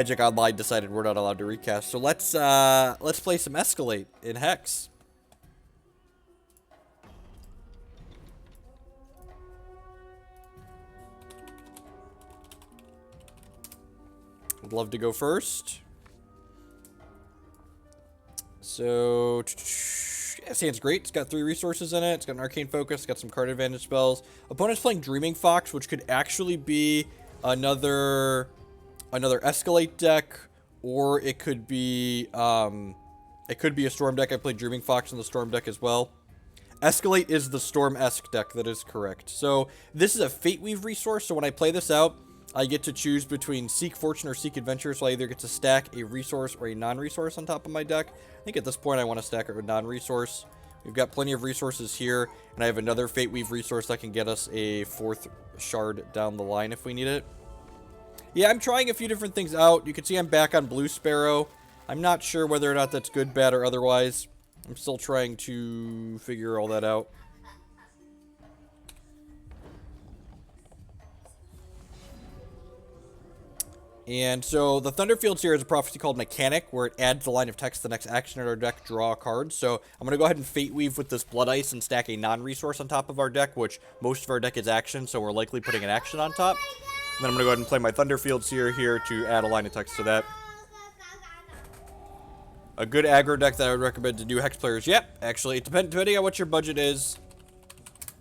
Magic Online decided we're not allowed to recast. So let's play some Escalate in Hex. Would love to go first. So, yeah, this hand's great. It's got 3 resources in it. It's got an Arcane Focus. It's got some card advantage spells. Opponent's playing Dreaming Fox, which could actually be another Escalate deck, or it could be a Storm deck. I played Dreaming Fox in the Storm deck as well. Escalate is the Storm-esque deck. That is correct. So this is a Fate Weave resource. So when I play this out, I get to choose between Seek Fortune or Seek Adventure, so I either get to stack a resource or a non-resource on top of my deck. I think at this point I want to stack a non-resource. We've got plenty of resources here, and I have another Fate Weave resource that can get us a 4th shard down the line if we need it. Yeah, I'm trying a few different things out. You can see I'm back on Blue Sparrow. I'm not sure whether or not that's good, bad, or otherwise. I'm still trying to figure all that out. And so the Thunderfield Seer is a prophecy called Mechanic, where it adds the line of text to the next action in our deck, draw a card. So I'm going to go ahead and Fate Weave with this Blood Ice and stack a non-resource on top of our deck, which most of our deck is action, so we're likely putting an action on top. And then I'm going to go ahead and play my Thunderfield Seer here to add a line of text to that. A good aggro deck that I would recommend to new Hex players. Yep, actually, depending on what your budget is.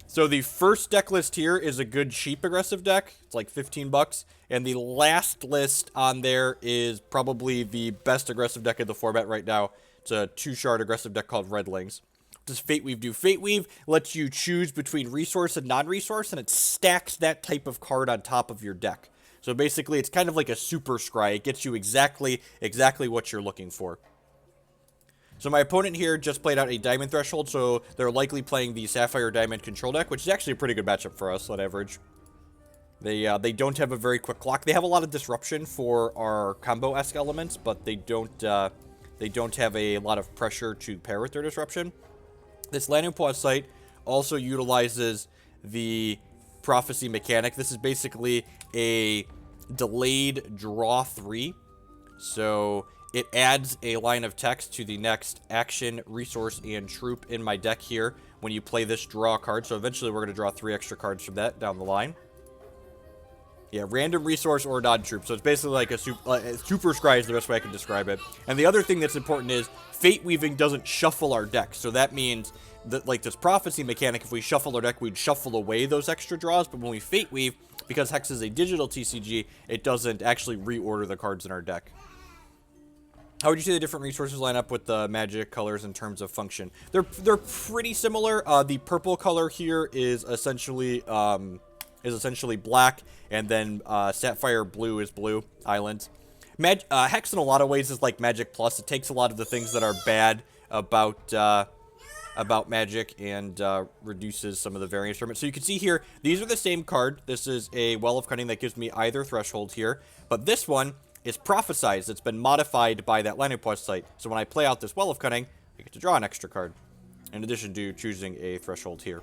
So the first deck list here is a good cheap aggressive deck. It's like 15 bucks. And the last list on there is probably the best aggressive deck in the format right now. It's a 2-shard aggressive deck called Redlings. What does Fate Weave do? Fate Weave lets you choose between resource and non-resource, and it stacks that type of card on top of your deck. So basically, it's kind of like a super scry. It gets you exactly what you're looking for. So my opponent here just played out a Diamond Threshold, so they're likely playing the Sapphire Diamond control deck, which is actually a pretty good matchup for us on average. They don't have a very quick clock. They have a lot of disruption for our combo-esque elements, but they don't have a lot of pressure to pair with their disruption. This Lanupaw site also utilizes the Prophecy mechanic. This is basically a delayed draw 3. So it adds a line of text to the next action, resource, and troop in my deck here when you play this draw card. So eventually we're going to draw 3 extra cards from that down the line. Yeah, random resource or non-troop. So it's basically like a super scry is the best way I can describe it. And the other thing that's important is Fate Weaving doesn't shuffle our deck. So that means that, like this Prophecy mechanic, if we shuffle our deck, we'd shuffle away those extra draws. But when we Fate Weave, because Hex is a digital TCG, it doesn't actually reorder the cards in our deck. How would you say the different resources line up with the magic colors in terms of function? They're pretty similar. The purple color here is essentially black, and then Sapphire Blue is blue islands. Hex in a lot of ways is like Magic Plus. It takes a lot of the things that are bad about Magic and reduces some of the variance from it. So you can see here, these are the same card. This is a Well of Cunning that gives me either threshold here, but this one is prophesized. It's been modified by that Lanupaw site. So when I play out this Well of Cunning, I get to draw an extra card, in addition to choosing a threshold here.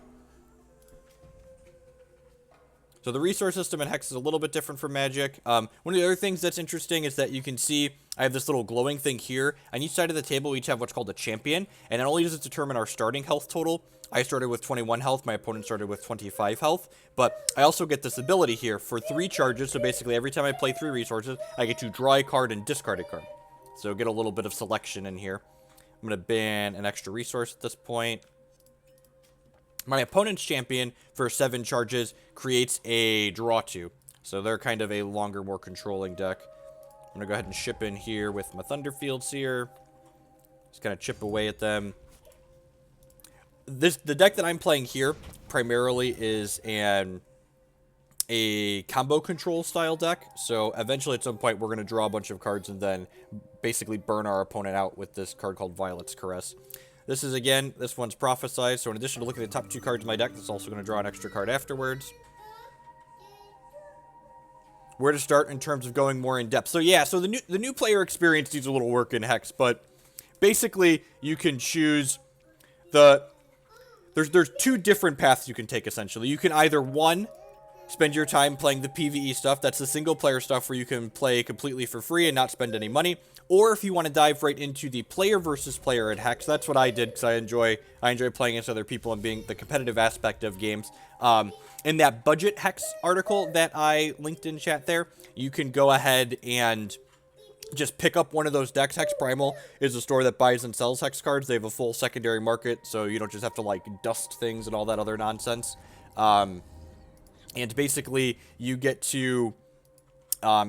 So the resource system in Hex is a little bit different from Magic. One of the other things that's interesting is that you can see I have this little glowing thing here. On each side of the table, we each have what's called a champion, and not only does it determine our starting health total. I started with 21 health, my opponent started with 25 health, but I also get this ability here for 3 charges, so basically every time I play 3 resources, I get to draw a card and discard a card. So get a little bit of selection in here. I'm going to ban an extra resource at this point. My opponent's champion, for 7 charges, creates a draw 2. So they're kind of a longer, more controlling deck. I'm going to go ahead and ship in here with my Thunderfield Seer. Just kind of chip away at them. The deck that I'm playing here primarily is a combo control style deck. So eventually at some point we're going to draw a bunch of cards and then basically burn our opponent out with this card called Violet's Caress. This is, again, this one's prophesized. So in addition to looking at the top 2 cards in my deck, it's also going to draw an extra card afterwards. Where to start in terms of going more in depth. So yeah, so the new player experience needs a little work in Hex, but basically you can choose there's 2 different paths you can take essentially. You can either, one, spend your time playing the PvE stuff. That's the single player stuff where you can play completely for free and not spend any money. Or if you want to dive right into the player versus player at Hex, that's what I did because I enjoy playing against other people and being the competitive aspect of games. In that budget Hex article that I linked in chat there, you can go ahead and just pick up one of those decks. Hex Primal is a store that buys and sells Hex cards. They have a full secondary market, so you don't just have to, like, dust things and all that other nonsense. And basically, you get to...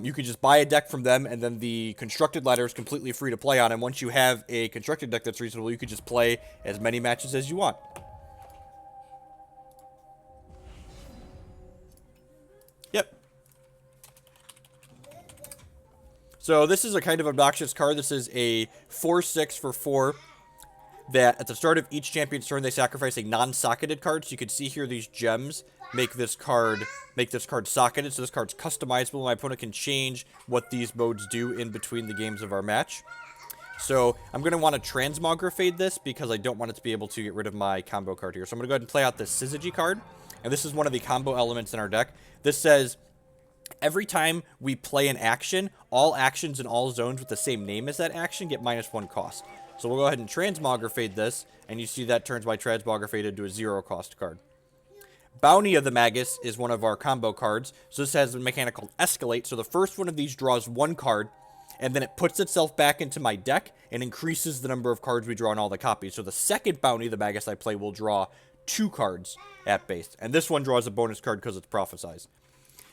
you can just buy a deck from them, and then the constructed ladder is completely free to play on. And once you have a constructed deck that's reasonable, you can just play as many matches as you want. Yep. So this is a kind of obnoxious card. This is a 4/6 for 4 that at the start of each champion's turn, they sacrifice a non-socketed card. So you can see here these gems make this card socketed. So this card's customizable. My opponent can change what these modes do in between the games of our match. So I'm going to want to Transmogrifade this because I don't want it to be able to get rid of my combo card here. So I'm going to go ahead and play out this Syzygy card. And this is one of the combo elements in our deck. This says... every time we play an action, all actions in all zones with the same name as that action get -1 cost. So we'll go ahead and Transmogrifade this, and you see that turns my Transmogrifade into a 0 cost card. Bounty of the Magus is one of our combo cards. So this has a mechanic called Escalate. So the first one of these draws 1 card, and then it puts itself back into my deck and increases the number of cards we draw in all the copies. So the second Bounty of the Magus I play will draw 2 cards at base. And this one draws a bonus card because it's prophesized.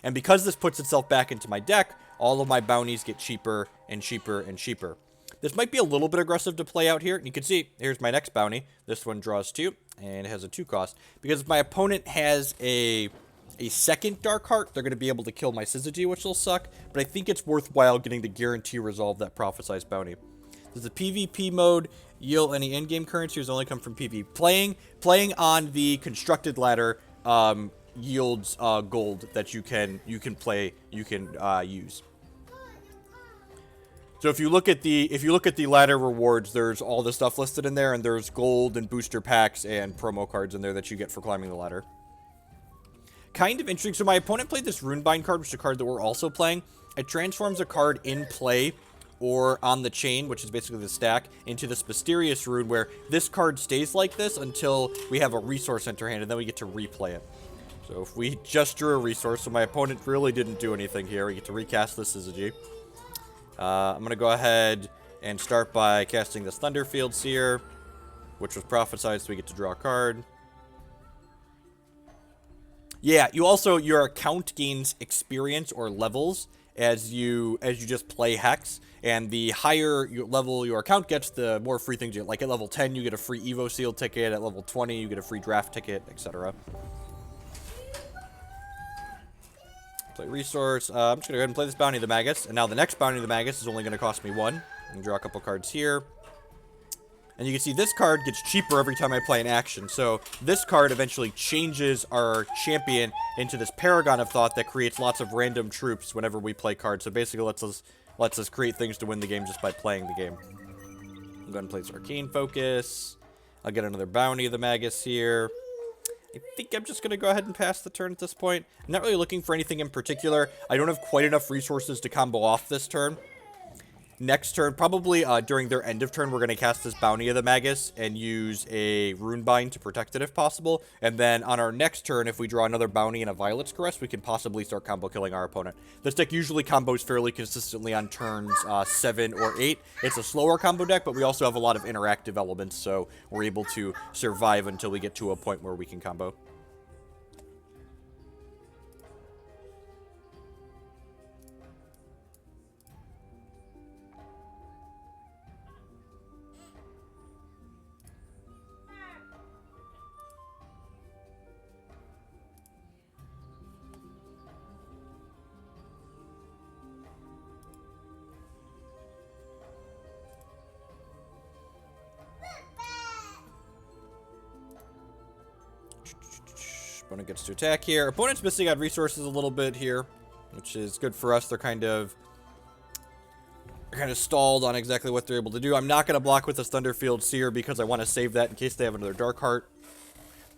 And because this puts itself back into my deck, all of my bounties get cheaper and cheaper and cheaper. This might be a little bit aggressive to play out here. And you can see, here's my next bounty. This one draws 2, and it has a 2 cost. Because if my opponent has a second Dark Heart, they're going to be able to kill my Syzygy, which will suck. But I think it's worthwhile getting the guarantee resolve that prophesized bounty. This is the PvP mode. Yield any in-game currencies only come from PvP. Playing on the constructed ladder, yields gold that you can use. So if you look at the ladder rewards, there's all the stuff listed in there, and there's gold and booster packs and promo cards in there that you get for climbing the ladder. Kind of interesting. So my opponent played this Runebind card, which is a card that we're also playing. It transforms a card in play or on the chain, which is basically the stack, into this mysterious rune where this card stays like this until we have a resource enter hand, and then we get to replay it. So if we just drew a resource, so my opponent really didn't do anything here. We get to recast this Syzygy. I'm going to go ahead and start by casting this Thunderfield Seer, which was prophesized, so we get to draw a card. Yeah, your account gains experience or levels as you just play Hex, and the higher level your account gets, the more free things you get. Like at level 10, you get a free Evo Seal ticket. At level 20, you get a free draft ticket, etc. Play resource. I'm just going to go ahead and play this Bounty of the Magus. And now the next Bounty of the Magus is only going to cost me 1. And draw a couple cards here. And you can see this card gets cheaper every time I play an action. So this card eventually changes our champion into this Paragon of Thought that creates lots of random troops whenever we play cards. So basically lets us create things to win the game just by playing the game. I'm going to play this Arcane Focus. I'll get another Bounty of the Magus here. I think I'm just going to go ahead and pass the turn at this point. I'm not really looking for anything in particular. I don't have quite enough resources to combo off this turn. Next turn, probably during their end of turn, we're going to cast this Bounty of the Magus and use a Runebind to protect it if possible. And then on our next turn, if we draw another Bounty and a Violet's Caress, we can possibly start combo killing our opponent. This deck usually combos fairly consistently on turns 7 or 8. It's a slower combo deck, but we also have a lot of interactive elements, so we're able to survive until we get to a point where we can combo. Opponent gets to attack here. Opponent's missing out resources a little bit here, which is good for us. They're kind of stalled on exactly what they're able to do. I'm not going to block with this Thunderfield Seer because I want to save that in case they have another Dark Heart.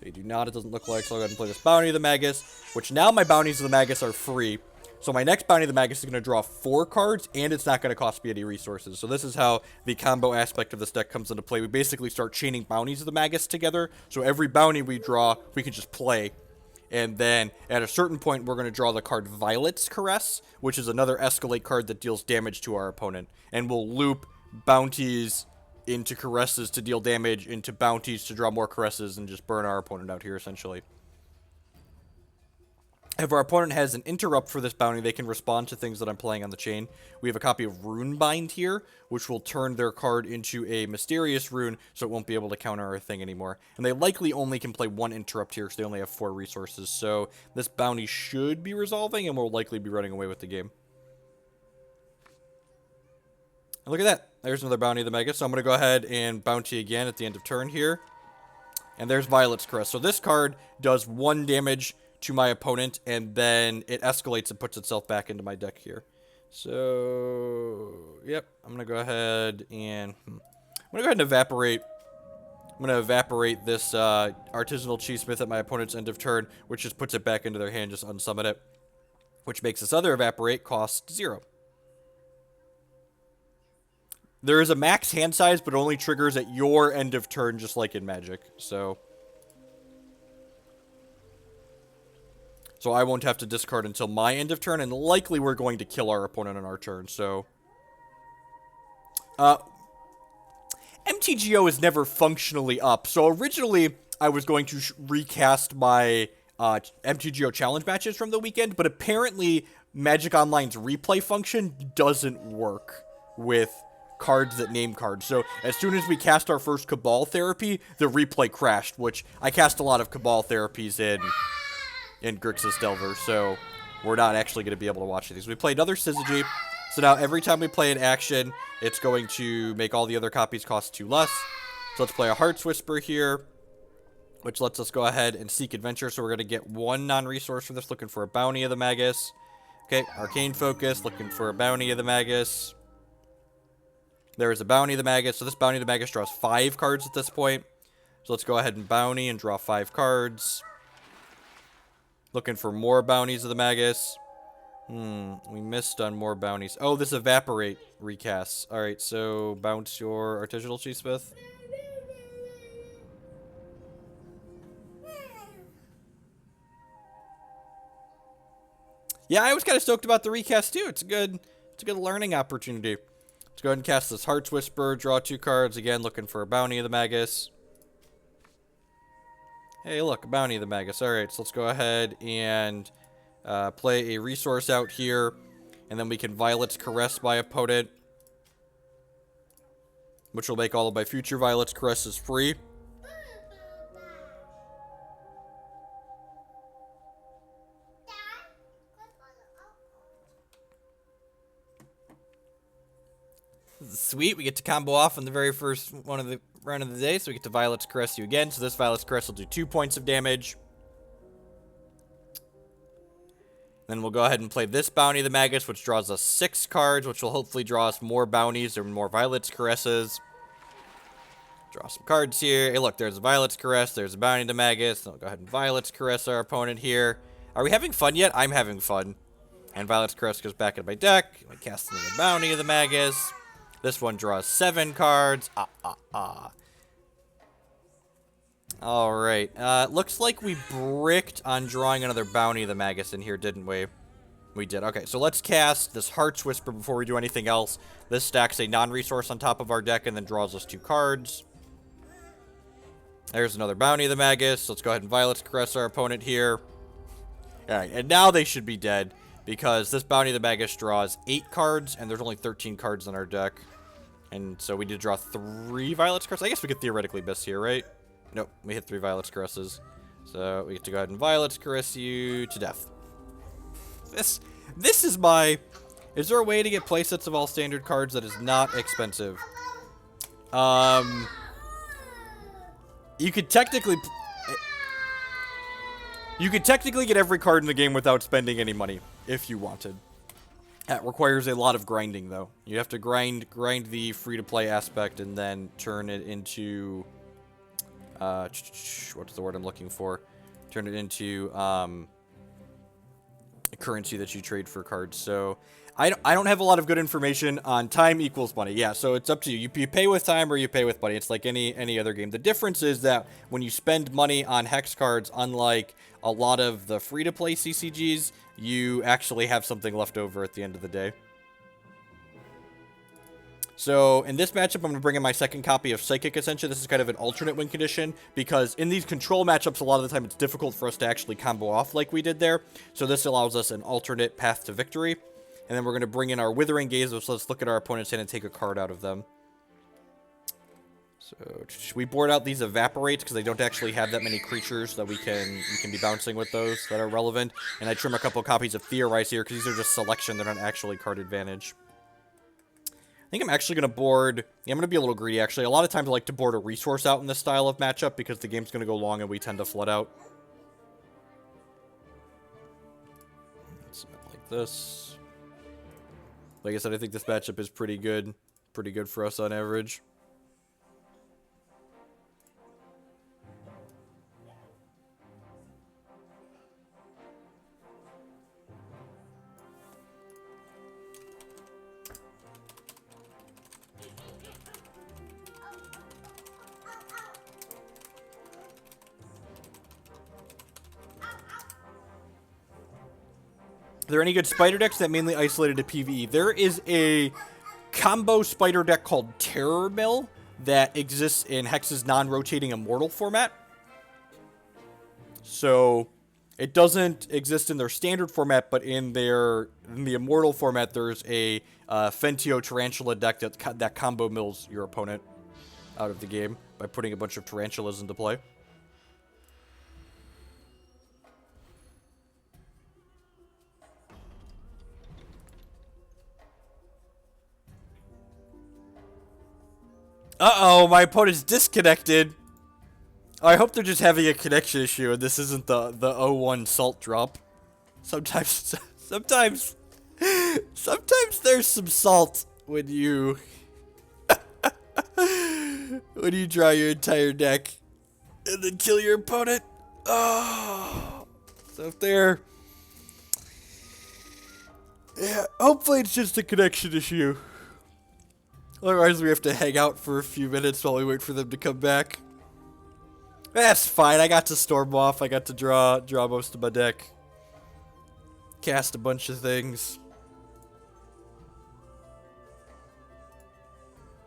They do not, it doesn't look like, so I'll go ahead and play this Bounty of the Magus, which now my Bounties of the Magus are free. So my next Bounty of the Magus is going to draw 4 cards, and it's not going to cost me any resources. So this is how the combo aspect of this deck comes into play. We basically start chaining Bounties of the Magus together, so every Bounty we draw, we can just play. And then, at a certain point, we're going to draw the card Violet's Caress, which is another Escalate card that deals damage to our opponent. And we'll loop Bounties into Caresses to deal damage, into Bounties to draw more Caresses, and just burn our opponent out here, essentially. If our opponent has an interrupt for this bounty, they can respond to things that I'm playing on the chain. We have a copy of Runebind here, which will turn their card into a mysterious rune, so it won't be able to counter our thing anymore. And they likely only can play 1 interrupt here, because they only have 4 resources. So this bounty should be resolving, and we'll likely be running away with the game. And look at that. There's another Bounty of the Magus. So I'm going to go ahead and Bounty again at the end of turn here. And there's Violet's Caress. So this card does 1 damage to my opponent, and then it escalates and puts itself back into my deck here. So, yep, I'm going to go ahead and Evaporate. I'm going to Evaporate this Artisanal Cheesesmith at my opponent's end of turn, which just puts it back into their hand, just unsummon it, which makes this other Evaporate cost 0. There is a max hand size, but only triggers at your end of turn, just like in Magic, so I won't have to discard until my end of turn, and likely we're going to kill our opponent on our turn, so MTGO is never functionally up. So originally, I was going to recast my MTGO challenge matches from the weekend, but apparently Magic Online's replay function doesn't work with cards that name cards. So as soon as we cast our first Cabal Therapy, the replay crashed, which I cast a lot of Cabal Therapies in Grixis Delver, so we're not actually going to be able to watch these. We play another Syzygy, so now every time we play an action, it's going to make all the other copies cost 2 less. So let's play a Heart's Whisper here, which lets us go ahead and seek adventure. So we're going to get 1 non-resource for this, looking for a Bounty of the Magus. Okay, Arcane Focus, looking for a Bounty of the Magus. There is a Bounty of the Magus. So this Bounty of the Magus draws 5 cards at this point. So let's go ahead and Bounty and draw 5 cards. Looking for more Bounties of the Magus. We missed on more Bounties. Oh, this Evaporate recasts. Alright, so bounce your Artisanal Cheesesmith. Yeah, I was kind of stoked about the recast too. It's a good learning opportunity. Let's go ahead and cast this Heart's Whisper, draw 2 cards. Again, looking for a Bounty of the Magus. Hey, look, a Bounty of the Magus. Alright, so let's go ahead and play a resource out here. And then we can Violet's Caress my opponent, which will make all of my future Violet's Caresses free. This is sweet. We get to combo off on the very first one of the round of the day, so we get to Violet's Caress you again. So this Violet's Caress will do 2 points of damage. Then we'll go ahead and play this Bounty of the Magus, which draws us 6 cards, which will hopefully draw us more Bounties or more Violet's Caresses. Draw some cards here. Hey, look, there's a Violet's Caress. There's a Bounty of the Magus. Then we'll go ahead and Violet's Caress our opponent here. Are we having fun yet? I'm having fun. And Violet's Caress goes back into my deck. We cast another Bounty of the Magus. This one draws 7 cards. Alright. Looks like we bricked on drawing another Bounty of the Magus in here, didn't we? We did. Okay, so let's cast this Heart's Whisper before we do anything else. This stacks a non-resource on top of our deck and then draws us 2 cards. There's another Bounty of the Magus. Let's go ahead and Violet's Caress our opponent here. Alright, and now they should be dead, because this Bounty of the Magus draws 8 cards, and there's only 13 cards in our deck. And so we did draw 3 Violet's Caresses. I guess we could theoretically miss here, right? Nope, we hit 3 Violet's Caresses. So we get to go ahead and Violet's Caress you to death. This is my... Is there a way to get playsets of all standard cards that is not expensive? You could technically get every card in the game without spending any money, if you wanted. That requires a lot of grinding, though. You have to grind the free-to-play aspect and then turn it into what's the word I'm looking for? Turn it into currency that you trade for cards. So I don't have a lot of good information on time equals money. Yeah, so it's up to you. You pay with time or you pay with money. It's like any other game. The difference is that when you spend money on hex cards, unlike a lot of the free-to-play CCGs, you actually have something left over at the end of the day. So in this matchup, I'm going to bring in my second copy of Psychic Ascension. This is kind of an alternate win condition because in these control matchups, a lot of the time it's difficult for us to actually combo off like we did there. So this allows us an alternate path to victory. And then we're going to bring in our Withering Gaze. So let's look at our opponent's hand and take a card out of them. So we board out these Evaporate because they don't actually have that many creatures that we can be bouncing with those that are relevant. And I trim a couple copies of Theorize here because these are just selection. They're not actually card advantage. I think I'm actually going to board... Yeah, I'm going to be a little greedy, actually. A lot of times I like to board a resource out in this style of matchup because the game's going to go long and we tend to flood out. Something like this. Like I said, I think this matchup is pretty good. Pretty good for us on average. Are there any good spider decks that mainly isolated to PvE? There is a combo spider deck called Terror Mill that exists in Hex's non-rotating Immortal format. So it doesn't exist in their standard format, but in the Immortal format, there's a Fentio Tarantula deck that combo mills your opponent out of the game by putting a bunch of tarantulas into play. Uh-oh, my opponent's disconnected. I hope they're just having a connection issue and this isn't the 0-1 salt drop. Sometimes there's some salt when you when you draw your entire deck and then kill your opponent. Oh, so if they're... Yeah, hopefully it's just a connection issue. Otherwise, we have to hang out for a few minutes while we wait for them to come back. That's fine. I got to storm off. I got to draw most of my deck. Cast a bunch of things.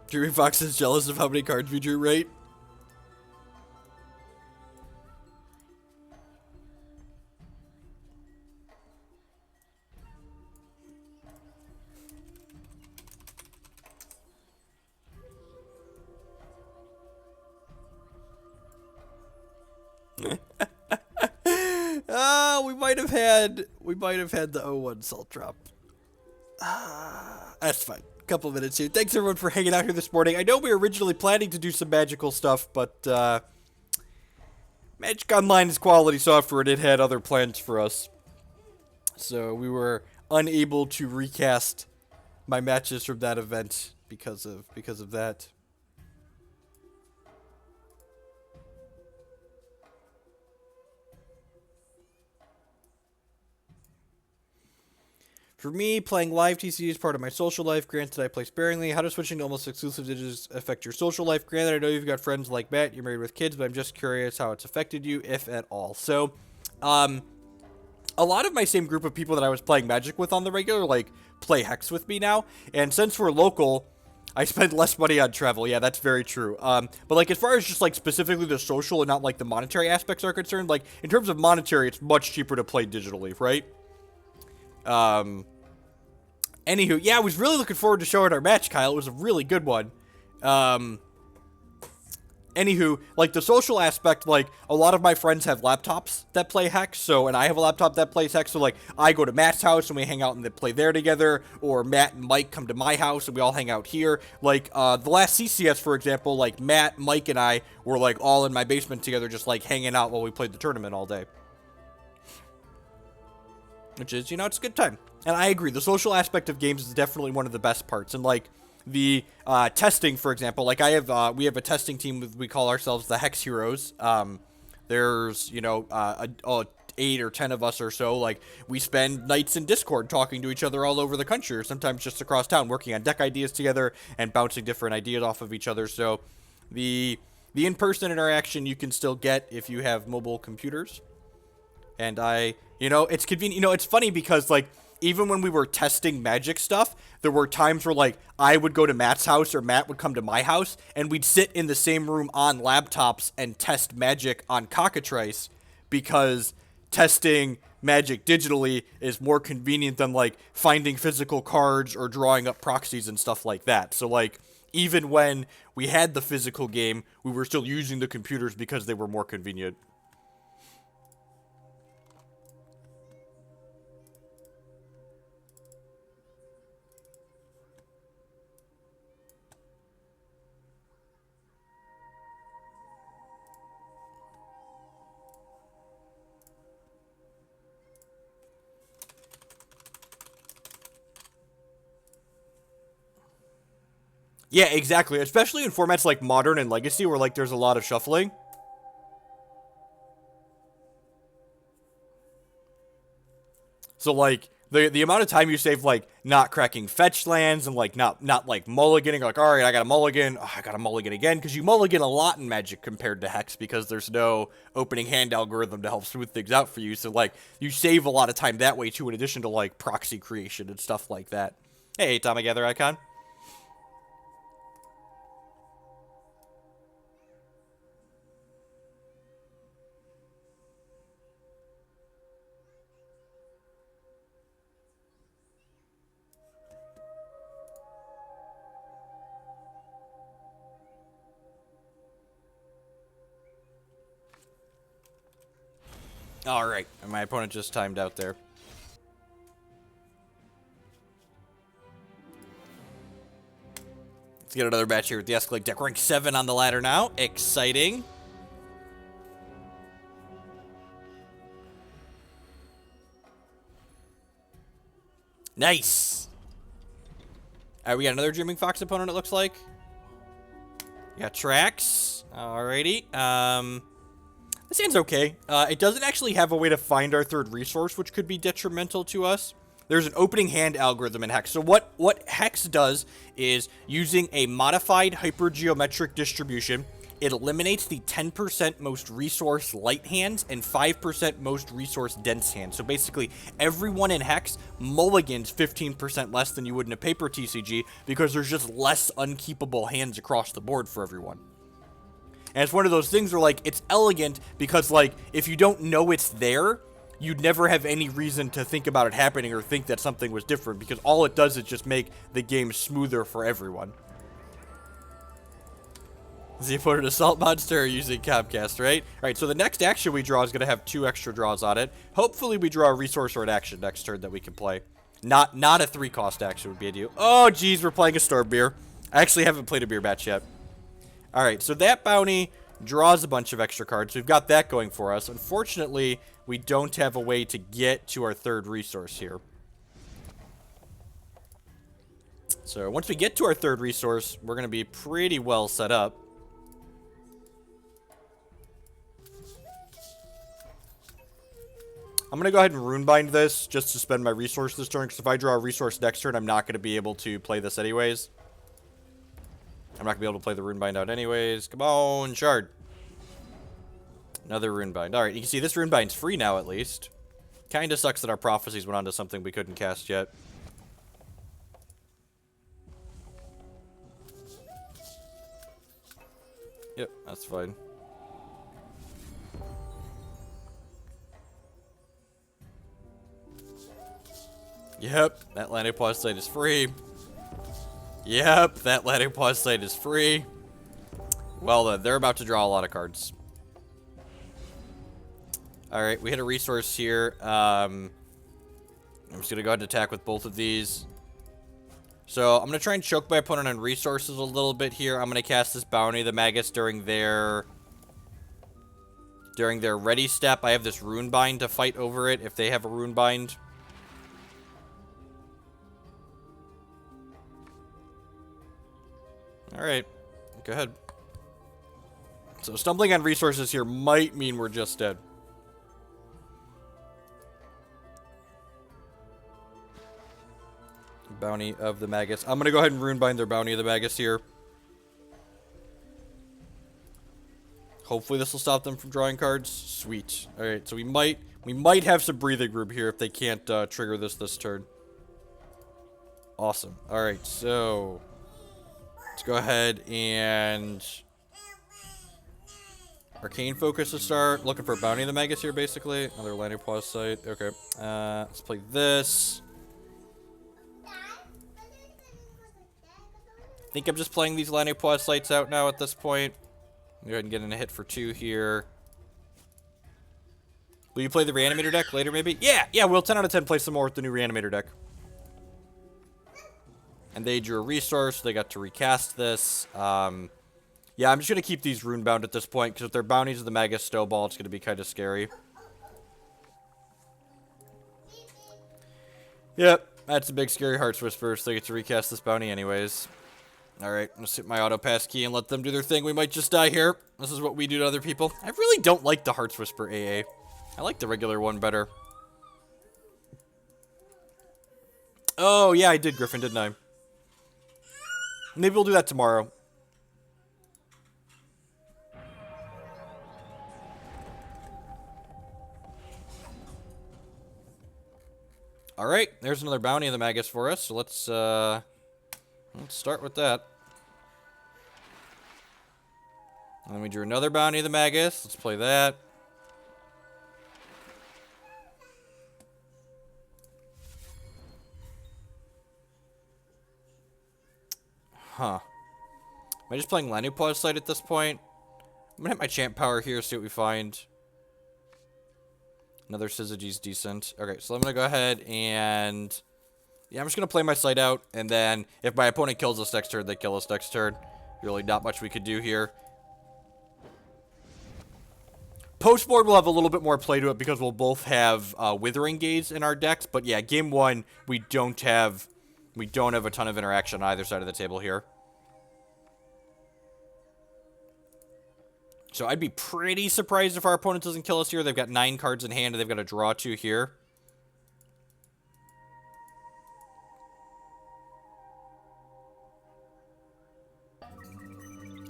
Dreamy Fox is jealous of how many cards we drew, right? We might have had the 0-1 salt drop. That's fine. Couple minutes here. Thanks everyone for hanging out here this morning. I know we were originally planning to do some magical stuff, but Magic Online is quality software and it had other plans for us. So we were unable to recast my matches from that event because of that. For me, playing live TCG is part of my social life. Granted, I play sparingly. How does switching to almost exclusive digits affect your social life? Granted, I know you've got friends like Matt, you're married with kids, but I'm just curious how it's affected you, if at all. So, a lot of my same group of people that I was playing Magic with on the regular, like, play Hex with me now. And since we're local, I spend less money on travel. Yeah, that's very true. But, like, as far as just, like, specifically the social and not, like, the monetary aspects are concerned, like, in terms of monetary, it's much cheaper to play digitally, right? Anywho, yeah, I was really looking forward to showing our match, Kyle. It was a really good one. Anywho, like, the social aspect, like, a lot of my friends have laptops that play Hex, so, and I have a laptop that plays Hex, so, like, I go to Matt's house and we hang out and they play there together, or Matt and Mike come to my house and we all hang out here. Like, the last CCS, for example, like, Matt, Mike, and I were, like, all in my basement together, just, like, hanging out while we played the tournament all day. Which is, you know, it's a good time. And I agree, the social aspect of games is definitely one of the best parts. And, like, the testing, for example, like we have a testing team. We call ourselves the Hex Heroes. There's, you know, 8 or 10 of us or so. Like, we spend nights in Discord talking to each other all over the country, or sometimes just across town, working on deck ideas together and bouncing different ideas off of each other. So the in-person interaction you can still get if you have mobile computers. And you know, it's convenient. You know, it's funny because, like, even when we were testing Magic stuff, there were times where, like, I would go to Matt's house or Matt would come to my house, and we'd sit in the same room on laptops and test Magic on Cockatrice, because testing Magic digitally is more convenient than, like, finding physical cards or drawing up proxies and stuff like that. So, like, even when we had the physical game, we were still using the computers because they were more convenient. Yeah, exactly. Especially in formats like Modern and Legacy, where, like, there's a lot of shuffling. So, like, the amount of time you save, like, not cracking fetch lands and, like, not like, mulliganing. Like, all right, I got a mulligan. Oh, I got a mulligan again. Because you mulligan a lot in Magic compared to Hex, because there's no opening hand algorithm to help smooth things out for you. So, like, you save a lot of time that way, too, in addition to, like, proxy creation and stuff like that. Hey, Atomic Gather Icon. Alright, and my opponent just timed out there. Let's get another match here with the Escalate deck. Rank 7 on the ladder now. Exciting. Nice. Alright, we got another Dreaming Fox opponent, it looks like. We got Trax. Alrighty. This hand's okay. It doesn't actually have a way to find our third resource, which could be detrimental to us. There's an opening hand algorithm in Hex. So what Hex does is, using a modified hypergeometric distribution, it eliminates the 10% most resource light hands and 5% most resource dense hands. So basically, everyone in Hex mulligans 15% less than you would in a paper TCG, because there's just less unkeepable hands across the board for everyone. And it's one of those things where, like, it's elegant because, like, if you don't know it's there, you'd never have any reason to think about it happening or think that something was different, because all it does is just make the game smoother for everyone. Is the opponent Assault Monster using Comcast, right? Alright, so the next action we draw is going to have 2 extra draws on it. Hopefully we draw a resource or an action next turn that we can play. Not a 3-cost action would be a deal. Oh, geez, we're playing a Storm Beer. I actually haven't played a beer match yet. Alright, so that bounty draws a bunch of extra cards. We've got that going for us. Unfortunately, we don't have a way to get to our third resource here. So once we get to our third resource, we're going to be pretty well set up. I'm going to go ahead and Runebind this just to spend my resource this turn, because if I draw a resource next turn, I'm not going to be able to play this anyways. I'm not going to be able to play the Runebind out anyways. Come on, Shard. Another Runebind. Alright, you can see this Runebind's free now, at least. Kinda sucks that our Prophecies went on to something we couldn't cast yet. Yep, that's fine. Yep, that Lanupaw site is free. Yep, that Lanupaw site is free. Well then, they're about to draw a lot of cards. Alright, we hit a resource here. I'm just going to go ahead and attack with both of these. So, I'm going to try and choke my opponent on resources a little bit here. I'm going to cast this bounty, the Magus, during their ready step. I have this Runebind to fight over it if they have a Runebind. Alright. Go ahead. So stumbling on resources here might mean we're just dead. Bounty of the Magus. I'm going to go ahead and Runebind their Bounty of the Magus here. Hopefully this will stop them from drawing cards. Sweet. Alright, so we might have some breathing room here if they can't trigger this turn. Awesome. Alright, so let's go ahead and Arcane Focus to start. Looking for a Bounty of the Magus here, basically. Another Lanupaw site. Okay. Let's play this. I think I'm just playing these Lanupaw sites out now at this point. Go ahead and get in a hit for 2 here. Will you play the Reanimator deck later, maybe? Yeah, we'll 10 out of 10 play some more with the new Reanimator deck. And they drew a resource, so they got to recast this. Yeah, I'm just going to keep these Runebound at this point, because if they're Bounties of the Magus Snowball, it's going to be kind of scary. Yep, that's a big scary Hearts Whisperer, so they get to recast this Bounty anyways. Alright, I'm going to hit my auto pass key and let them do their thing. We might just die here. This is what we do to other people. I really don't like the Hearts Whisper AA. I like the regular one better. Oh, yeah, I did, Griffin, didn't I? Maybe we'll do that tomorrow. Alright, there's another Bounty of the Magus for us, so let's start with that. And then we drew another Bounty of the Magus. Let's play that. Huh. Am I just playing Lanupaw's site at this point? I'm gonna hit my champ power here, see what we find. Another Syzygy's decent. Okay, so I'm gonna go ahead and... yeah, I'm just gonna play my site out, and then if my opponent kills us next turn, they kill us next turn. Really not much we could do here. Postboard will have a little bit more play to it because we'll both have Withering Gaze in our decks, but yeah, game 1, we don't have a ton of interaction on either side of the table here. So I'd be pretty surprised if our opponent doesn't kill us here. They've got 9 cards in hand, and they've got to draw 2 here.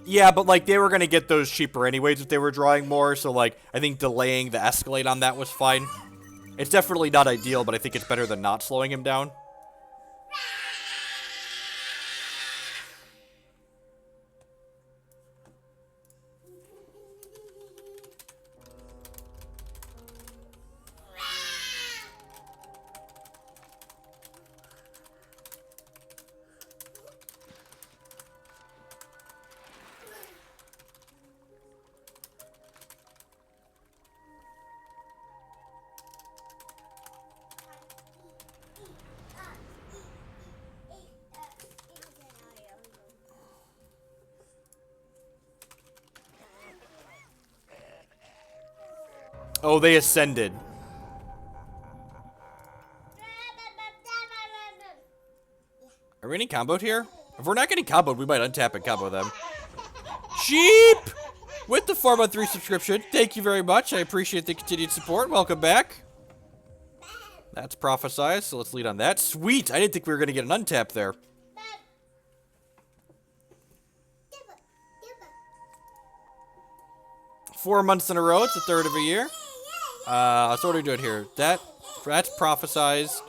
Yeah, but, like, they were going to get those cheaper anyways if they were drawing more, so, like, I think delaying the Escalate on that was fine. It's definitely not ideal, but I think it's better than not slowing him down. Oh, they ascended. Are we getting comboed here? If we're not getting comboed, we might untap and combo them. Sheep! With the 4-month 3 subscription. Thank you very much. I appreciate the continued support. Welcome back. That's Prophesize, so let's lead on that. Sweet! I didn't think we were going to get an untap there. Four months in a row. It's the 3rd of a year. So what are we doing here? That's Prophesize.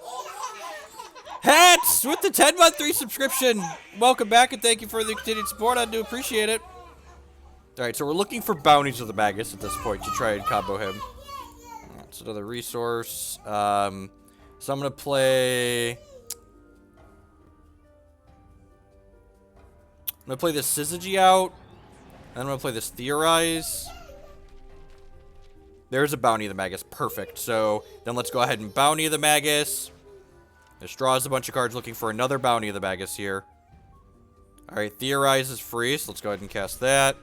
Hats with the 10-month 3 subscription. Welcome back and thank you for the continued support. I do appreciate it. Alright, so we're looking for bounties of the Magus at this point to try and combo him. That's another resource. So I'm going to play... I'm going to play this Syzygy out. And I'm going to play this Theorize. There's a Bounty of the Magus. Perfect. So then let's go ahead and Bounty of the Magus. This draws a bunch of cards looking for another Bounty of the Magus here. Alright, Theorize is free, so let's go ahead and cast that.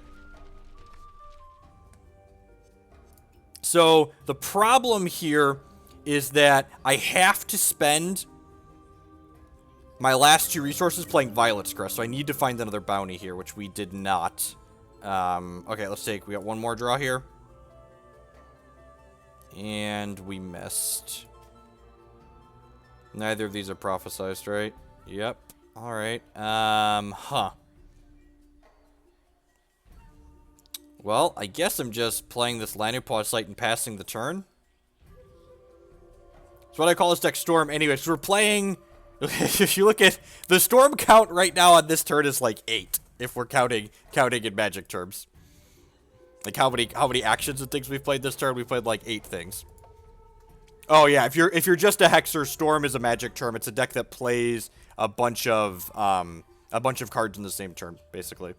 So the problem here is that I have to spend my last 2 resources playing Violet's Crest, so I need to find another bounty here, which we did not. Okay, we got one more draw here. And we missed. Neither of these are prophesized, right? Yep. Alright. Well, I guess I'm just playing this Lanupaw site and passing the turn. That's what I call this deck Storm. Anyways, we're playing... If you look at... The Storm count right now on this turn is like 8. If we're counting in Magic terms. Like how many actions and things we've played this turn? We played like 8 things. Oh yeah, if you're just a Hexer, Storm is a Magic term. It's a deck that plays a bunch of cards in the same turn, basically.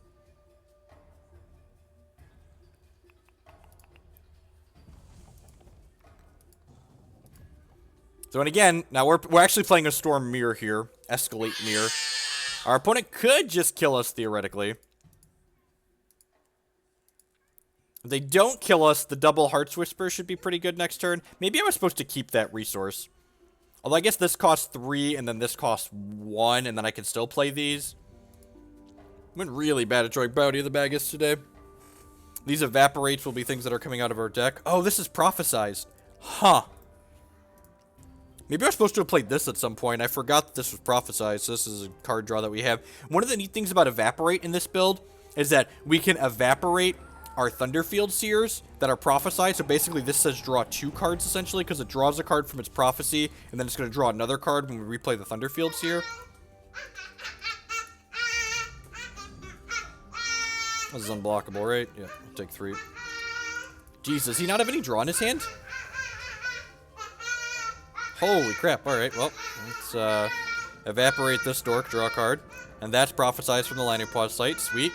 So, and again, now we're actually playing a Storm Mirror here. Escalate Mirror. Our opponent could just kill us, theoretically. If they don't kill us, the double Heart's Whisper should be pretty good next turn. Maybe I was supposed to keep that resource. Although I guess this costs 3, and then this costs 1, and then I can still play these. Went really bad at drawing Bounty of the Magus today. These Evaporates will be things that are coming out of our deck. Oh, this is Prophesized. Huh. Maybe I was supposed to have played this at some point. I forgot that this was Prophesized, so this is a card draw that we have. One of the neat things about Evaporate in this build is that we can Evaporate our Thunderfield Seers that are Prophesized. So basically this says draw 2 cards, essentially, because it draws a card from its Prophecy, and then it's going to draw another card when we replay the Thunderfield Seer. This is unblockable, right? Yeah, I'll take 3. Jeez, does he not have any draw in his hand? Holy crap, alright, well, let's Evaporate this dork, draw a card. And that's Prophesized from the Lanupaw site, sweet.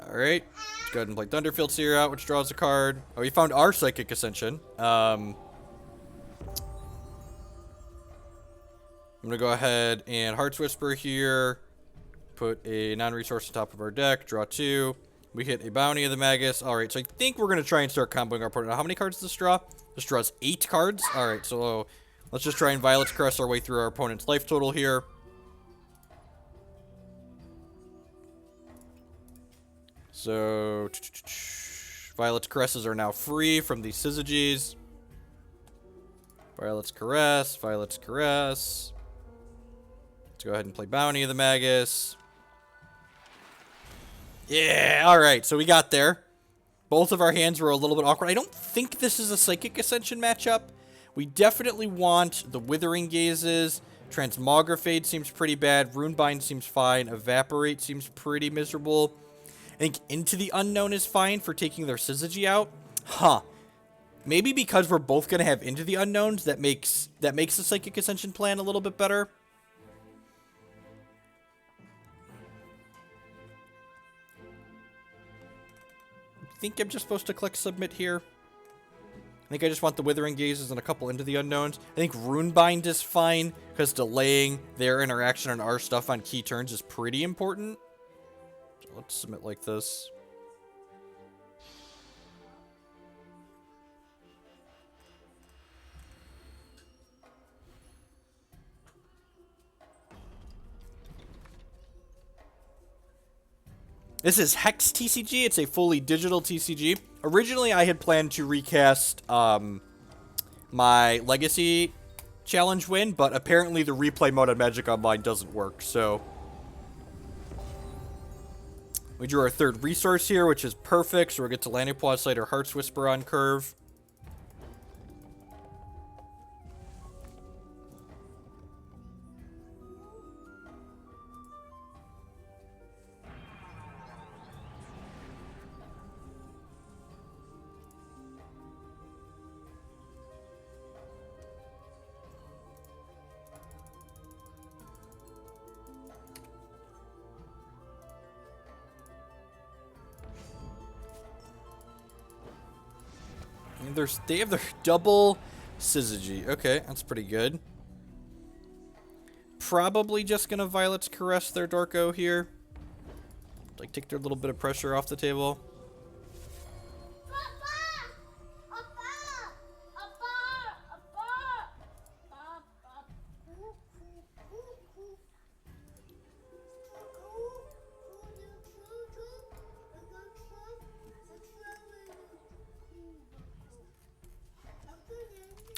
Alright, let's go ahead and play Thunderfield Seer out, which draws a card. Oh, we found our Psychic Ascension. I'm gonna go ahead and Heart's Whisper here. Put a non-resource on top of our deck, draw 2. We hit a Bounty of the Magus. Alright, so I think we're going to try and start comboing our opponent. Now, how many cards does this draw? This draws 8 cards. Alright, so let's just try and Violet's Crest our way through our opponent's life total here. So, Violet's Caresses are now free from these Syzygies. Violet's Caress, Violet's Caress. Let's go ahead and play Bounty of the Magus. Yeah, alright, so we got there. Both of our hands were a little bit awkward. I don't think this is a Psychic Ascension matchup. We definitely want the Withering Gazes. Transmogrifade seems pretty bad. Runebind seems fine. Evaporate seems pretty miserable. I think Into the Unknown is fine for taking their Syzygy out. Huh. Maybe because we're both going to have Into the Unknowns, that makes the Psychic Ascension plan a little bit better. I think I'm just supposed to click Submit here. I think I just want the Withering Gazes and a couple Into the Unknowns. I think Runebind is fine, because delaying their interaction on our stuff on key turns is pretty important. So let's submit like this. This is Hex TCG. It's a fully digital TCG. Originally, I had planned to recast my Legacy Challenge win, but apparently the replay mode on Magic Online doesn't work, so... We drew our 3rd resource here, which is perfect, so we'll get to Lanupaw site or Heart's Whisper on curve. They have their double Syzygy. Okay, that's pretty good. Probably just gonna Violet's Caress their Dorko here. Like, take their little bit of pressure off the table.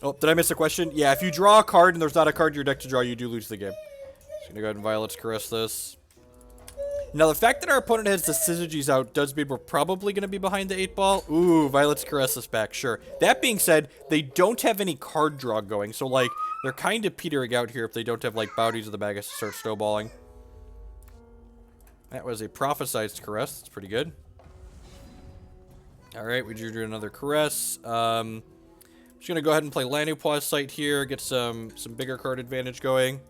Oh, did I miss a question? Yeah, if you draw a card and there's not a card in your deck to draw, you do lose the game. Just gonna go ahead and Violet's Caress this. Now, the fact that our opponent has the Syzygy's out does mean we're probably going to be behind the 8-ball. Ooh, Violet's Caress is back, sure. That being said, they don't have any card draw going, so, like, they're kind of petering out here if they don't have, like, Bounties of the Magus to start snowballing. That was a Prophesized Caress. That's pretty good. Alright, we drew another Caress. I'm just going to go ahead and play Lanupaw's Sight here, get some bigger card advantage going.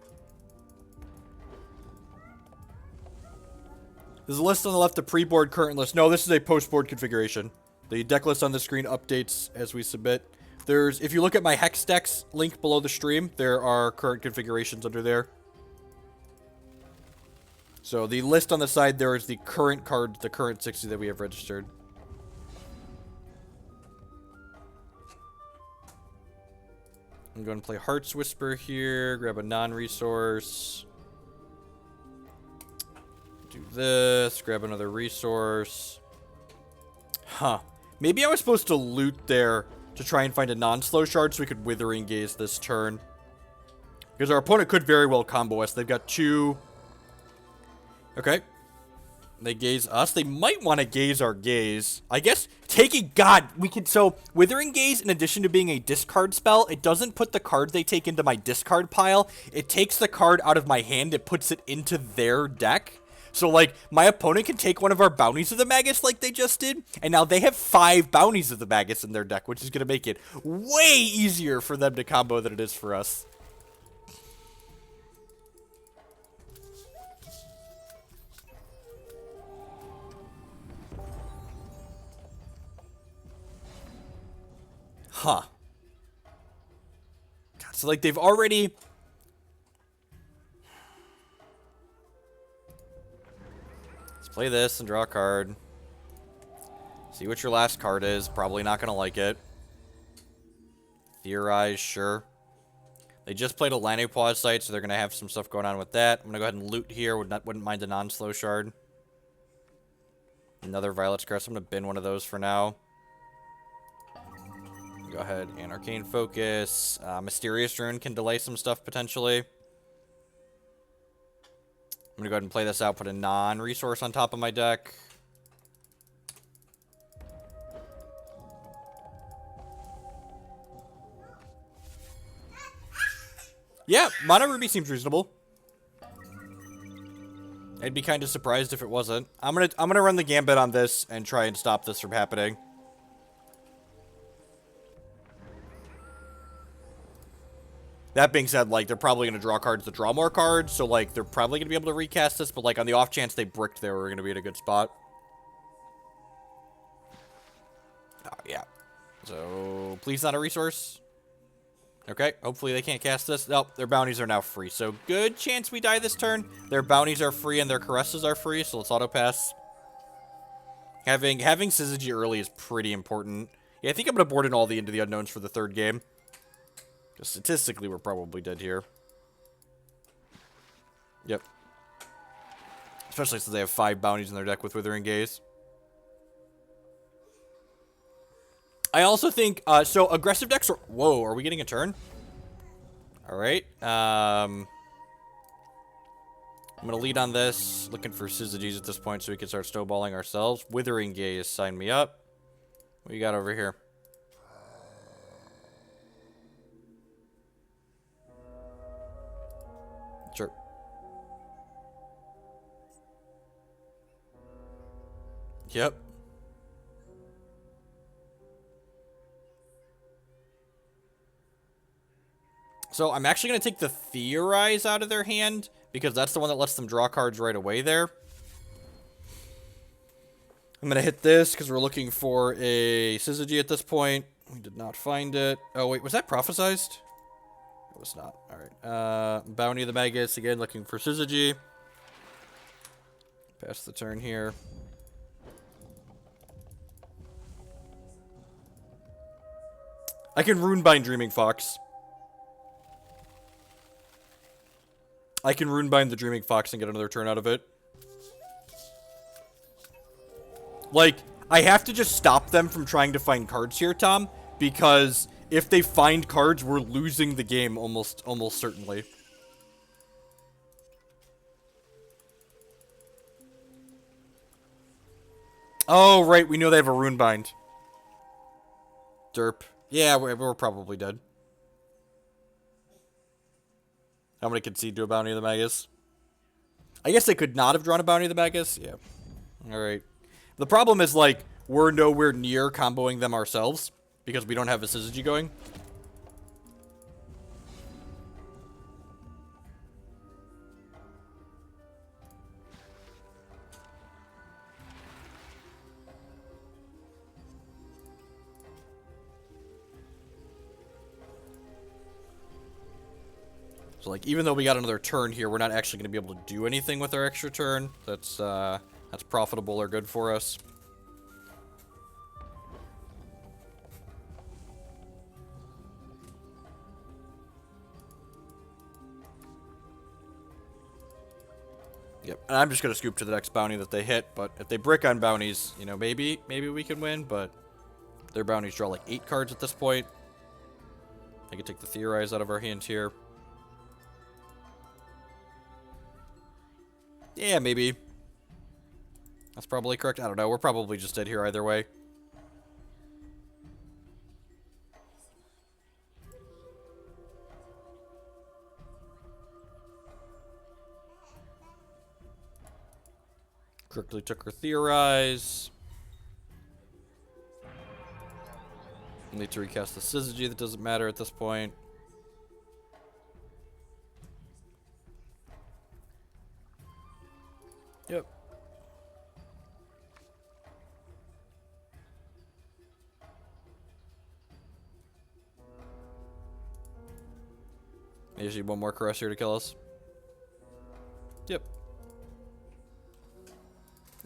There's a list on the left, the pre-board current list. No, this is a post-board configuration. The deck list on the screen updates as we submit. If you look at my Hex decks link below the stream, there are current configurations under there. So the list on the side there is the current card, the current 60 that we have registered. I'm going to play Heart's Whisper here, grab a non-resource. Do this, grab another resource. Huh. Maybe I was supposed to loot there to try and find a non-slow shard so we could Withering Gaze this turn. Because our opponent could very well combo us. They've got 2... Okay. They gaze us. They might want to gaze our gaze. I guess taking... God, we can... So, Withering Gaze, in addition to being a discard spell, it doesn't put the card they take into my discard pile. It takes the card out of my hand. It puts it into their deck. So, like, my opponent can take one of our Bounties of the Magus like they just did, and now they have 5 Bounties of the Magus in their deck, which is going to make it way easier for them to combo than it is for us. Huh. God, so, like, they've already... Play this and draw a card. See what your last card is. Probably not going to like it. Theorize, sure. They just played a Lanupaw site, so they're going to have some stuff going on with that. I'm going to go ahead and loot here. Wouldn't mind a non-slow shard. Another Violet's Caress. I'm going to bin one of those for now. Go ahead and Arcane Focus. Mysterious Rune can delay some stuff potentially. I'm going to go ahead and play this out, put a non-resource on top of my deck. Yeah, Mono Ruby seems reasonable. I'd be kind of surprised if it wasn't. I'm gonna run the gambit on this and try and stop this from happening. That being said, like, they're probably going to draw cards to draw more cards, so, like, they're probably going to be able to recast this, but, like, on the off chance they bricked there, we're going to be in a good spot. Oh, yeah. So, please not a resource. Okay, hopefully they can't cast this. Nope, their bounties are now free, so good chance we die this turn. Their bounties are free and their caresses are free, so let's auto-pass. Having Syzygy early is pretty important. Yeah, I think I'm going to board in all the Into the Unknowns for the third game. Because statistically, we're probably dead here. Yep. Especially since they have 5 bounties in their deck with Withering Gaze. I also think, so aggressive decks are... Whoa, are we getting a turn? Alright. I'm going to lead on this. Looking for Syzygy's at this point so we can start snowballing ourselves. Withering Gaze, sign me up. What you got over here? Sure. Yep. So I'm actually going to take the Theorize out of their hand, because that's the one that lets them draw cards right away there. I'm going to hit this, because we're looking for a Syzygy at this point. We did not find it. Oh, wait, was that prophesized? It was not. Alright. Bounty of the Magus, again, looking for Syzygy. Pass the turn here. I can Runebind Dreaming Fox. I can Runebind the Dreaming Fox and get another turn out of it. Like, I have to just stop them from trying to find cards here, Tom, because if they find cards, we're losing the game almost certainly. Oh, right, we know they have a Runebind. Derp. Yeah, we're probably dead. How many concede to a Bounty of the Magus? I guess they could not have drawn a Bounty of the Magus. Yeah. Alright. The problem is, like, we're nowhere near comboing them ourselves because we don't have a Syzygy going. So, like, even though we got another turn here, we're not actually going to be able to do anything with our extra turn. That's profitable or good for us. Yep, and I'm just going to scoop to the next bounty that they hit, but if they brick on bounties, you know, maybe we can win, but their bounties draw like 8 cards at this point. I could take the Theorize out of our hand here. Yeah, maybe. That's probably correct. I don't know. We're probably just dead here either way. Quickly took her Theorize. Need to recast the Syzygy. That doesn't matter at this point. Yep. I just need one more caress here to kill us. Yep.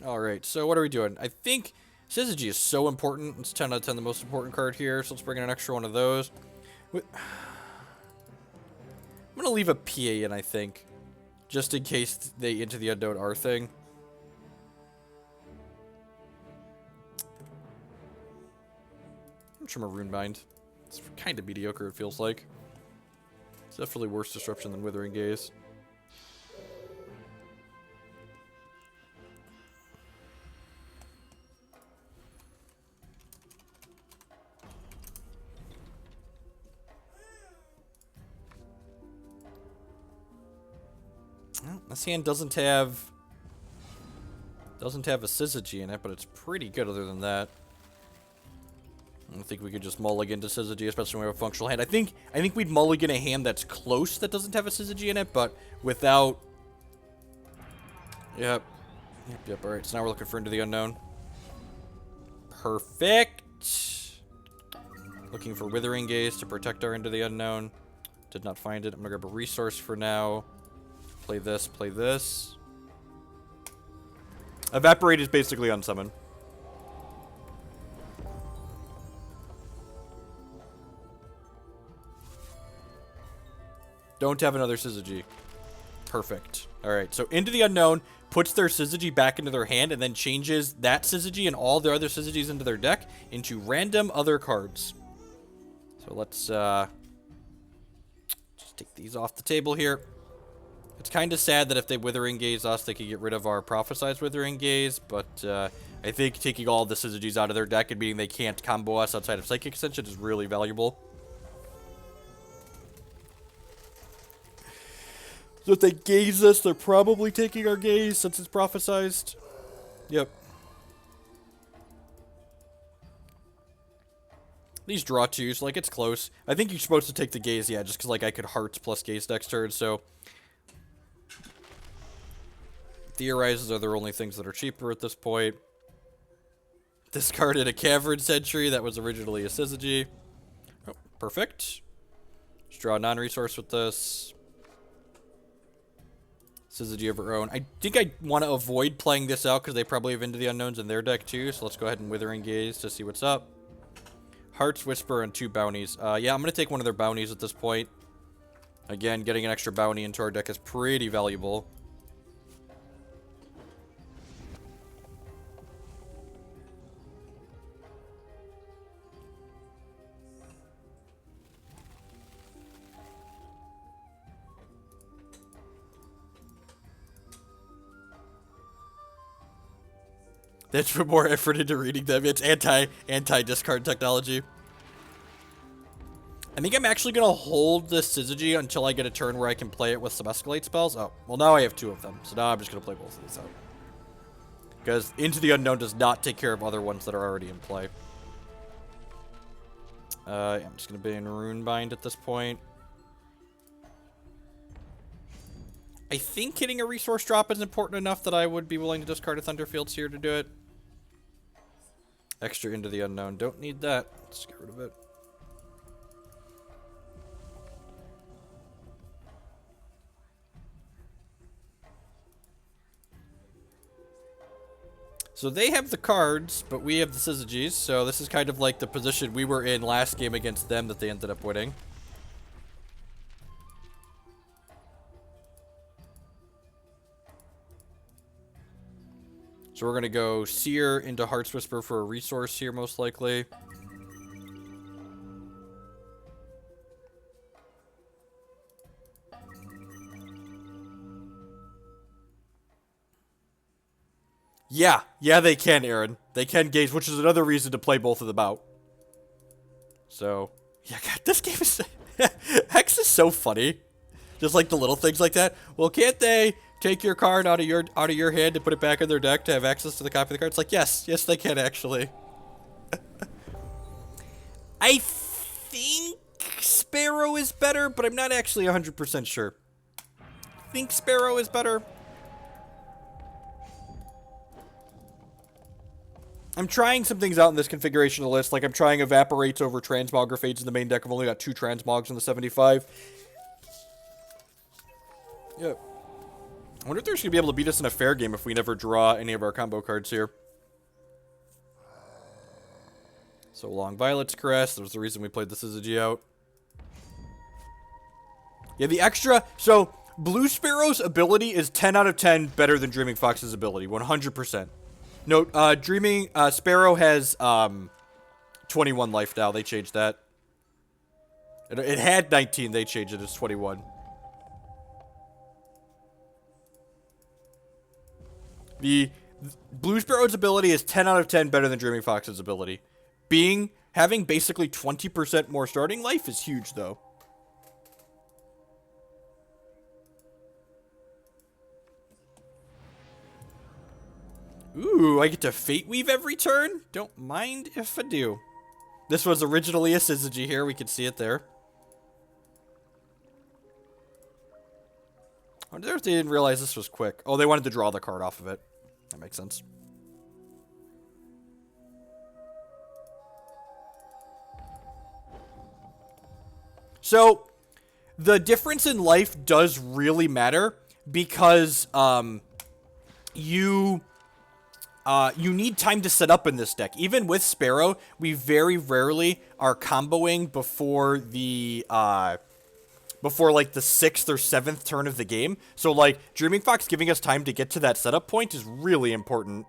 Alright, so what are we doing? I think Syzygy is so important. It's 10 out of 10 the most important card here, so let's bring in an extra one of those. I'm going to leave a PA in, I think. Just in case they Into the Unknown R thing. I'm trim a Runebind. It's kind of mediocre, it feels like. It's definitely worse disruption than Withering Gaze. Well, this hand doesn't have a Syzygy in it, but it's pretty good other than that. I don't think we could just mulligan to Syzygy, especially when we have a functional hand. I think we'd mulligan a hand that's close that doesn't have a Syzygy in it, but without... Yep. Alright, so now we're looking for Into the Unknown. Perfect! Looking for Withering Gaze to protect our Into the Unknown. Did not find it. I'm gonna grab a resource for now. Play this, play this. Evaporate is basically unsummon. Don't have another Syzygy. Perfect. Alright, so Into the Unknown puts their Syzygy back into their hand and then changes that Syzygy and all their other Syzygys into their deck into random other cards. So let's just take these off the table here. It's kind of sad that if they Withering Gaze us, they could get rid of our Prophesized Withering Gaze, but I think taking all the Syzygys out of their deck and meaning they can't combo us outside of Psychic Ascension is really valuable. So if they gaze us, they're probably taking our gaze since it's prophesized. Yep. These draw twos, like it's close. I think you're supposed to take the gaze, yeah, just because like I could hearts plus gaze next turn, so... Theorizes are the only things that are cheaper at this point. Discarded a Cavern Sentry that was originally a Syzygy. Oh, perfect. Just draw a non-resource with this. Syzygy of our own. I think I want to avoid playing this out because they probably have Into the Unknowns in their deck too, so let's go ahead and Withering Gaze to see what's up. Heart's Whisper and 2 bounties. Yeah, I'm going to take one of their bounties at this point. Again, getting an extra bounty into our deck is pretty valuable. They have to put more effort into reading them. It's anti-discard technology. I think I'm actually going to hold this Syzygy until I get a turn where I can play it with some Escalate spells. Oh, well, now I have 2 of them. So now I'm just going to play both of these out. Because Into the Unknown does not take care of other ones that are already in play. I'm just going to ban Runebind at this point. I think hitting a resource drop is important enough that I would be willing to discard a Thunderfield Seer to do it. Extra Into the Unknown. Don't need that. Let's get rid of it. So they have the cards, but we have the Syzygies, so this is kind of like the position we were in last game against them that they ended up winning. So we're going to go Seer into Heart's Whisper for a resource here, most likely. Yeah, they can, Aaron. They can gaze, which is another reason to play both of them out. So, yeah, God, this game is... Hex is so funny. Just like the little things like that. Well, can't they take your card out of your hand and put it back in their deck to have access to the copy of the card? It's like, yes, they can, actually. I think Sparrow is better, but I'm not actually 100% sure. I think Sparrow is better. I'm trying some things out in this configuration of the list. Like, I'm trying Evaporates over Transmogrifades in the main deck. I've only got 2 Transmogs in the 75. Yeah. I wonder if they're just going to be able to beat us in a fair game if we never draw any of our combo cards here. So long Violet's Caress. That was the reason we played the Syzygy out. Yeah, the extra... So, Blue Sparrow's ability is 10 out of 10 better than Dreaming Fox's ability. 100%. Note, Sparrow has 21 life now. They changed that. It had 19. They changed it. It's 21. The Blue Sparrow's ability is 10 out of 10 better than Dreaming Fox's ability. Having basically 20% more starting life is huge, though. Ooh, I get to Fate Weave every turn? Don't mind if I do. This was originally a Syzygy here. We could see it there. I wonder if they didn't realize this was quick. Oh, they wanted to draw the card off of it. That makes sense. So, the difference in life does really matter because you need time to set up in this deck. Even with Sparrow, we very rarely are comboing before the before like the 6th or 7th turn of the game. So like Dreaming Fox giving us time to get to that setup point is really important.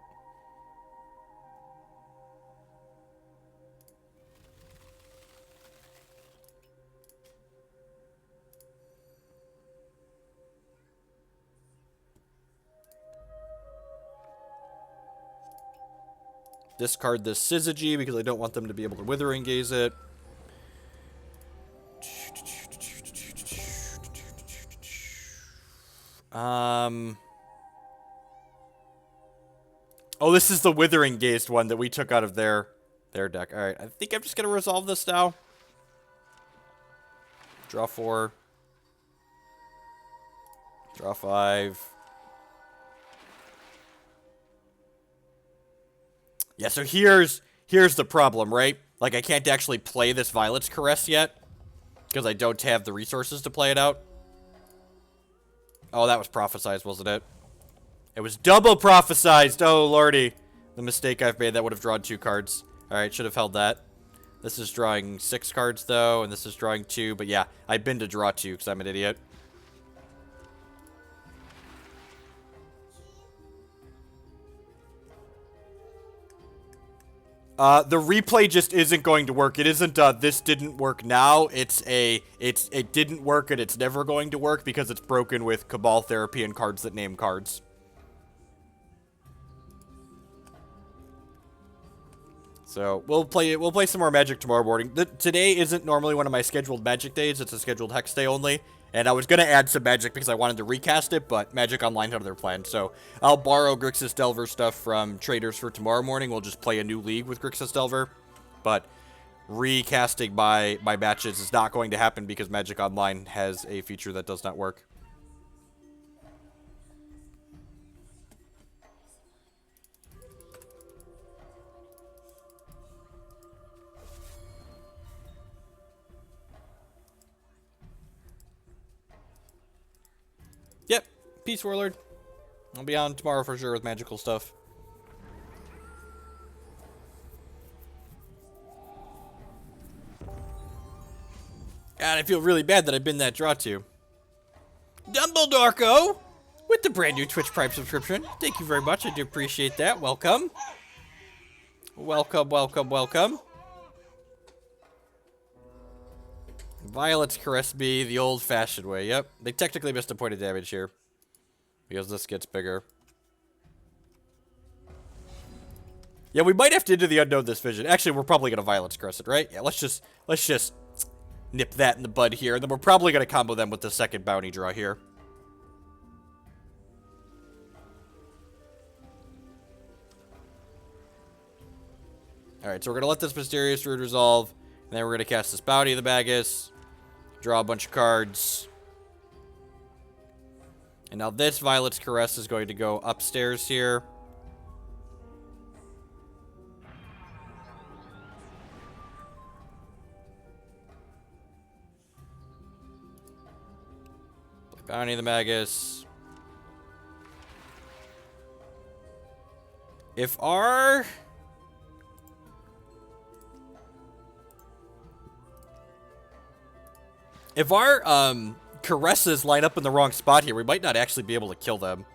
Discard this Syzygy because I don't want them to be able to Withering Gaze it. Oh, this is the Withering Gaze one that we took out of their deck. All right, I think I'm just gonna resolve this now. Draw 4. Draw 5. Yeah, so here's the problem, right? Like, I can't actually play this Violet's Caress yet because I don't have the resources to play it out. Oh, that was prophesized, wasn't it? It was double prophesized. Oh, lordy. The mistake I've made. That would have drawn 2 cards. All right, should have held that. This is drawing 6 cards, though, and this is drawing 2. But yeah, I've been to draw 2 because I'm an idiot. The replay just isn't going to work. It isn't, this didn't work now. It didn't work and it's never going to work because it's broken with Cabal Therapy and cards that name cards. So we'll play some more Magic tomorrow morning. Today isn't normally one of my scheduled Magic days. It's a scheduled Hex day only. And I was going to add some Magic because I wanted to recast it, but Magic Online had other plans. So I'll borrow Grixis Delver stuff from traders for tomorrow morning. We'll just play a new league with Grixis Delver. But recasting my matches is not going to happen because Magic Online has a feature that does not work. Yep, peace, Warlord. I'll be on tomorrow for sure with magical stuff. God, I feel really bad that I've been that draw to. Dumbledoreko with the brand new Twitch Prime subscription. Thank you very much. I do appreciate that. Welcome. Welcome, welcome, welcome. Violets caress me the old-fashioned way. Yep. They technically missed a point of damage here. Because this gets bigger. Yeah, we might have to Into the Unknown this vision. Actually, we're probably going to Violets caress it, right? Yeah, let's just nip that in the bud here. And then we're probably going to combo them with the second bounty draw here. Alright, so we're going to let this Mysterious Root resolve. And then we're going to cast this bounty of the Magus. Draw a bunch of cards. And now this Violet's Caress is going to go upstairs here. Play Bounty of the Magus. If our caresses line up in the wrong spot here, we might not actually be able to kill them.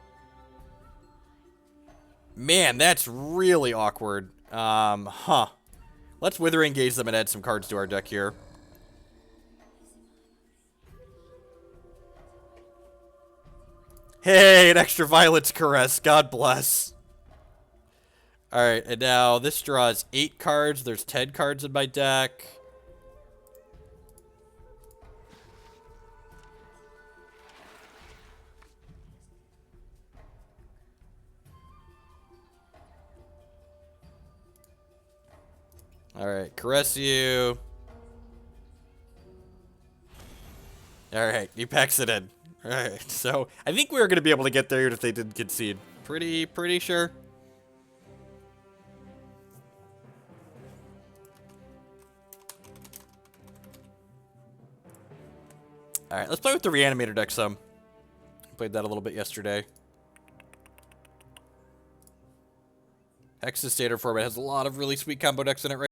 Man, that's really awkward. Let's Withering Gaze them and add some cards to our deck here. Hey, an extra Violet's Caress. God bless. Alright, and now this draws 8 cards. There's 10 cards in my deck. Alright, caress you. Alright, he packs it in. Alright, so I think we were going to be able to get there if they didn't concede. Pretty sure. Alright, let's play with the Reanimator deck some. Played that a little bit yesterday. Hex's standard format has a lot of really sweet combo decks in it right